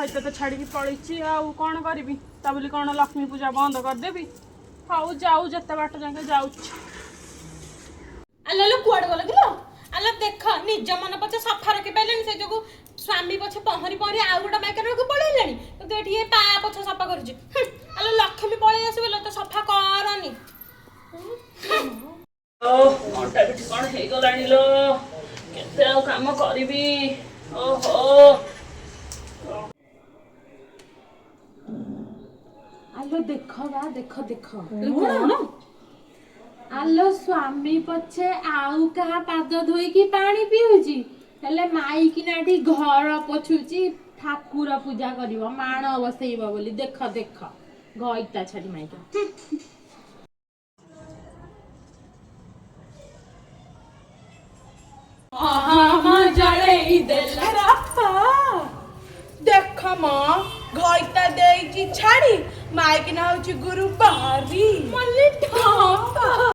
घईते तो छाड़ी पलैची आउ कौन करी ता बोली कौन लक्ष्मी पूजा बंद करदेवी हाउ जाऊ जिते बाट जाके जाऊ आलो कुआड़े गल किलो आलो देख निज मन पछे सफा रखी पाइलानी से जो स्वामी पछे पहरी पहरी आउ गोटे माइकर को पळैलानी तो एठी पा पछ सफा करूची आलो लक्ष्मी पळै आसी बोलो तो सफा करनी घंटा भी कौन हो गलानी लो केते काम करी ओहो आलो देख बा देख देख कौन आलो स्वामी पछे आउ कहा पाद धोई पानी पिउची हेले माई कि नाठी घर पोछुची ठाकुर पूजा करिवो माण बसैबो बोली देख देख गईता छाड़ी माई के देख माँ घईता देई छाड़ी माइक ना गुरु बारी